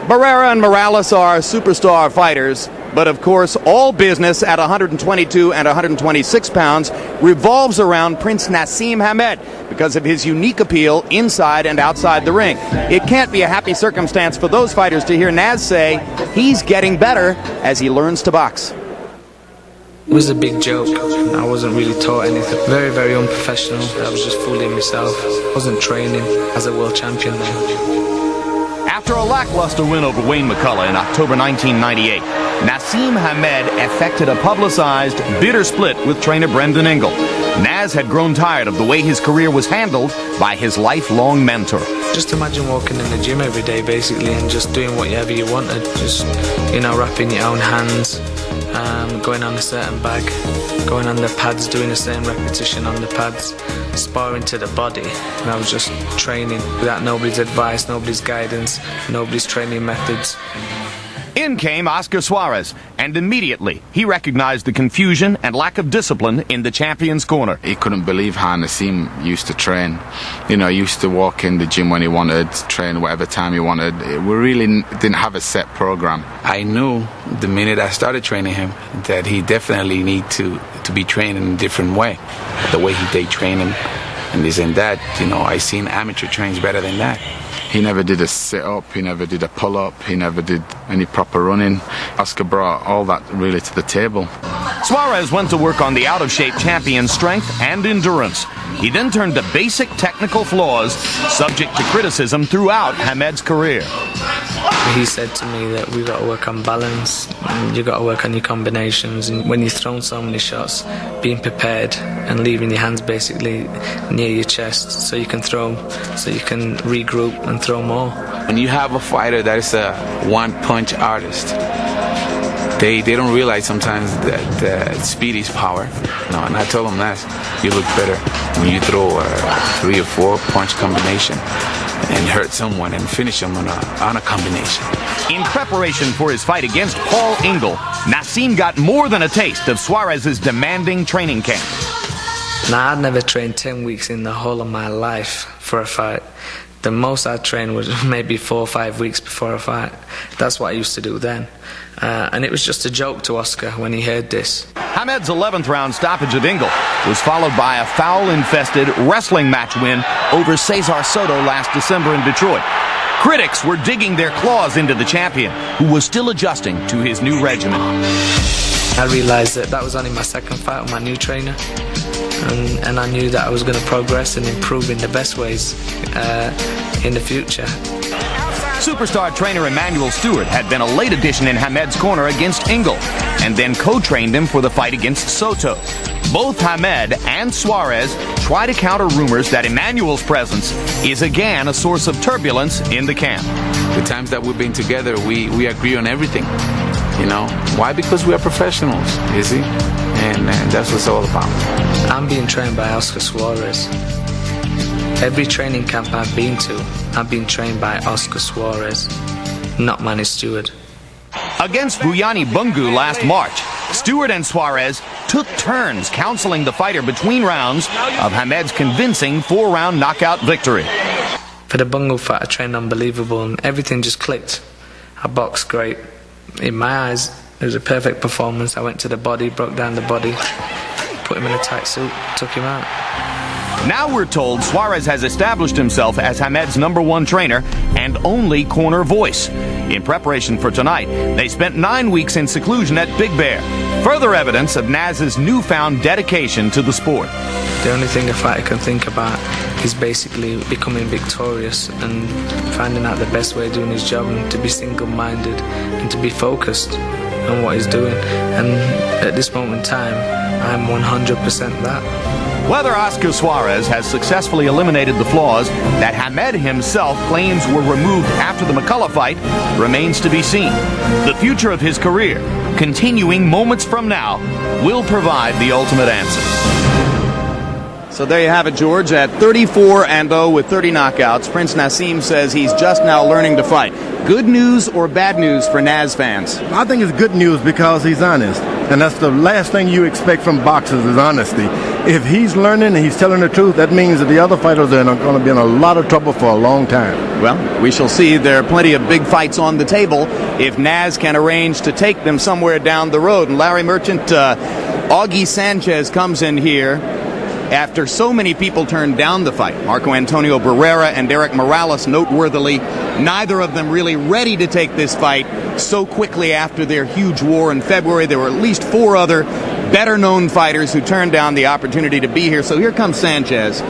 Barrera and Morales are superstar fighters, but of course all business at 122 and 126 pounds revolves around Prince Naseem Hamed because of his unique appeal inside and outside the ring. It can't be a happy circumstance for those fighters to hear Naz say he's getting better as he learns to box. It was a big joke. I wasn't really taught anything. Very, very unprofessional. I was just fooling myself. I wasn't training as a world champion then. After a lackluster win over Wayne McCullough in October 1998, Naseem Hamed effected a publicized, bitter split with trainer Brendan Ingle. Naz had grown tired of the way his career was handled by his lifelong mentor. Just imagine walking in the gym every day, basically, and just doing whatever you wanted. Just, wrapping your own hands, going on a certain bag, going on the pads, doing the same repetition on the pads, sparring to the body. And I was just training without nobody's advice, nobody's guidance, nobody's training methods. In came Oscar Suarez, and immediately he recognized the confusion and lack of discipline in the champion's corner. He couldn't believe how Naseem used to train. He used to walk in the gym when he wanted, train whatever time he wanted. We really didn't have a set program. I knew the minute I started training him that he definitely need to be trained in a different way. The way he day train him and this and that, I seen amateur trains better than that. He never did a sit-up, he never did a pull-up, he never did any proper running. Oscar brought all that really to the table. Suarez went to work on the out-of-shape champion's strength and endurance. He then turned to basic technical flaws, subject to criticism throughout Hamed's career. He said to me that we've got to work on balance, and you've got to work on your combinations, and when you've thrown so many shots, being prepared and leaving your hands basically near your chest so you can throw, so you can regroup and throw more. When you have a fighter that is a one-punch artist, they don't realize sometimes that speed is power. And I told them that you look better when you throw a 3 or 4 punch combination and hurt someone and finish them on a combination. In preparation for his fight against Paul Ingle, Naseem got more than a taste of Suarez's demanding training camp. Now, I'd never trained 10 weeks in the whole of my life for a fight. The most I trained was maybe 4 or 5 weeks before a fight. That's what I used to do then. And it was just a joke to Oscar when he heard this. Hamed's 11th round stoppage of Ingle was followed by a foul-infested wrestling match win over Cesar Soto last December in Detroit. Critics were digging their claws into the champion, who was still adjusting to his new regimen. I realized that was only my second fight with my new trainer. And I knew that I was going to progress and improve in the best ways in the future. Superstar trainer Emmanuel Stewart had been a late addition in Hamed's corner against Ingle, and then co-trained him for the fight against Soto. Both Hamed and Suarez try to counter rumors that Emmanuel's presence is again a source of turbulence in the camp. The times that we've been together, we agree on everything. Why? Because we are professionals, you see? And that's what it's all about. I'm being trained by Oscar Suarez. Every training camp I've been to, I've been trained by Oscar Suarez, not Manny Stewart. Against Buyani Bungu last March, Stewart and Suarez took turns counseling the fighter between rounds of Hamed's convincing 4-round knockout victory. For the Bungu fight, I trained unbelievable and everything just clicked. I boxed great. In my eyes, it was a perfect performance. I went to the body, broke down the body, put him in a tight suit, took him out. Now we're told Suarez has established himself as Hamed's #1 trainer and only corner voice. In preparation for tonight, they spent 9 weeks in seclusion at Big Bear. Further evidence of Naz's newfound dedication to the sport. The only thing a fighter can think about is basically becoming victorious and finding out the best way of doing his job, and to be single-minded and to be focused on what he's doing. And at this moment in time, I'm 100% that. Whether Oscar Suarez has successfully eliminated the flaws that Hamed himself claims were removed after the McCullough fight remains to be seen. The future of his career, continuing moments from now, will provide the ultimate answer. So there you have it, George. At 34-0 with 30 knockouts, Prince Naseem says he's just now learning to fight. Good news or bad news for Naz fans? I think it's good news because he's honest. And that's the last thing you expect from boxers is honesty. if he's learning and he's telling the truth, that means that the other fighters are going to be in a lot of trouble for a long time. Well, we shall see. There are plenty of big fights on the table if Naz can arrange to take them somewhere down the road. And Larry Merchant, Augie Sanchez comes in here after so many people turned down the fight. Marco Antonio Barrera and Derek Morales, noteworthily, neither of them really ready to take this fight so quickly after their huge war in February. There were at least 4 other better-known fighters who turned down the opportunity to be here. So here comes Sanchez.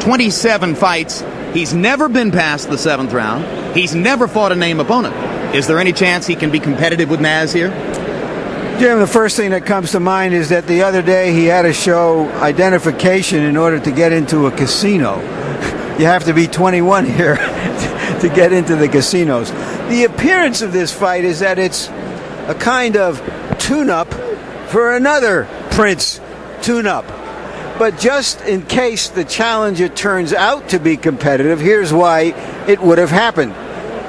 27 fights. He's never been past the 7th round. He's never fought a name opponent. Is there any chance he can be competitive with Naz here? Jim, the first thing that comes to mind is that the other day he had to show identification in order to get into a casino. You have to be 21 here to get into the casinos. The appearance of this fight is that it's a kind of tune-up for another Prince tune-up. But just in case the challenger turns out to be competitive, here's why it would have happened.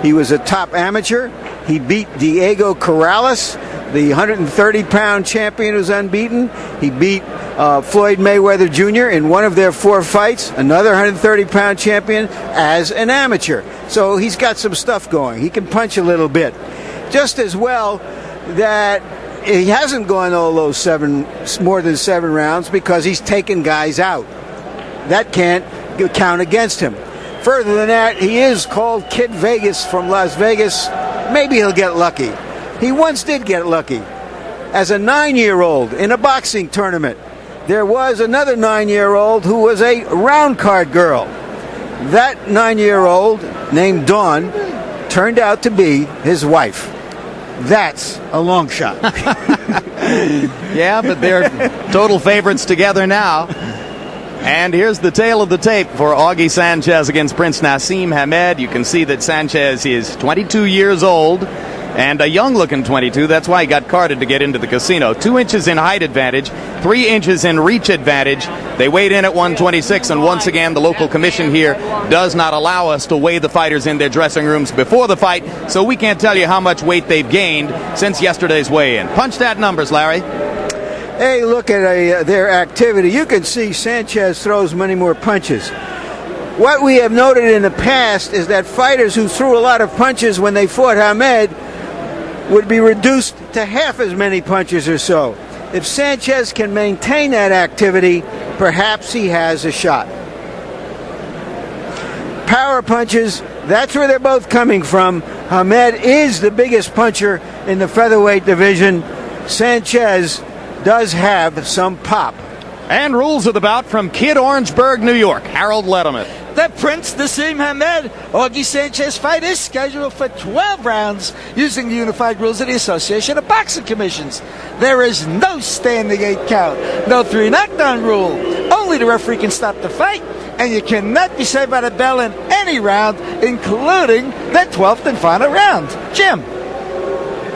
He was a top amateur. He beat Diego Corrales, the 130-pound champion who's unbeaten. He beat Floyd Mayweather Jr. in one of their 4 fights, another 130-pound champion, as an amateur. So he's got some stuff going. He can punch a little bit. Just as well that he hasn't gone all those more than 7 rounds because he's taken guys out. That can't count against him. Further than that, he is called Kid Vegas from Las Vegas. Maybe he'll get lucky. He once did get lucky. As a 9-year-old in a boxing tournament, there was another 9-year-old who was a round card girl. That 9-year-old, named Dawn, turned out to be his wife. That's a long shot. Yeah, but they're total favorites together now. And here's the tail of the tape for Augie Sanchez against Prince Naseem Hamed. You can see that Sanchez is 22 years old and a young-looking 22. That's why he got carded to get into the casino. 2 inches in height advantage, 3 inches in reach advantage. They weighed in at 126, and once again, the local commission here does not allow us to weigh the fighters in their dressing rooms before the fight, so we can't tell you how much weight they've gained since yesterday's weigh-in. Punch that numbers, Larry. Hey, look at their activity. You can see Sanchez throws many more punches. What we have noted in the past is that fighters who threw a lot of punches when they fought Hamed would be reduced to half as many punches or so. If Sanchez can maintain that activity, perhaps he has a shot. Power punches, that's where they're both coming from. Hamed is the biggest puncher in the featherweight division. Sanchez does have some pop. And rules of the bout from Kid Orangeburg, New York, Harold Letterman. The Prince Naseem Hamed Augie Sanchez fight is scheduled for 12 rounds using the unified rules of the Association of Boxing Commissions. There is no standing 8 count, no 3 knockdown rule. Only the referee can stop the fight, and you cannot be saved by the bell in any round, including the 12th and final round. Jim.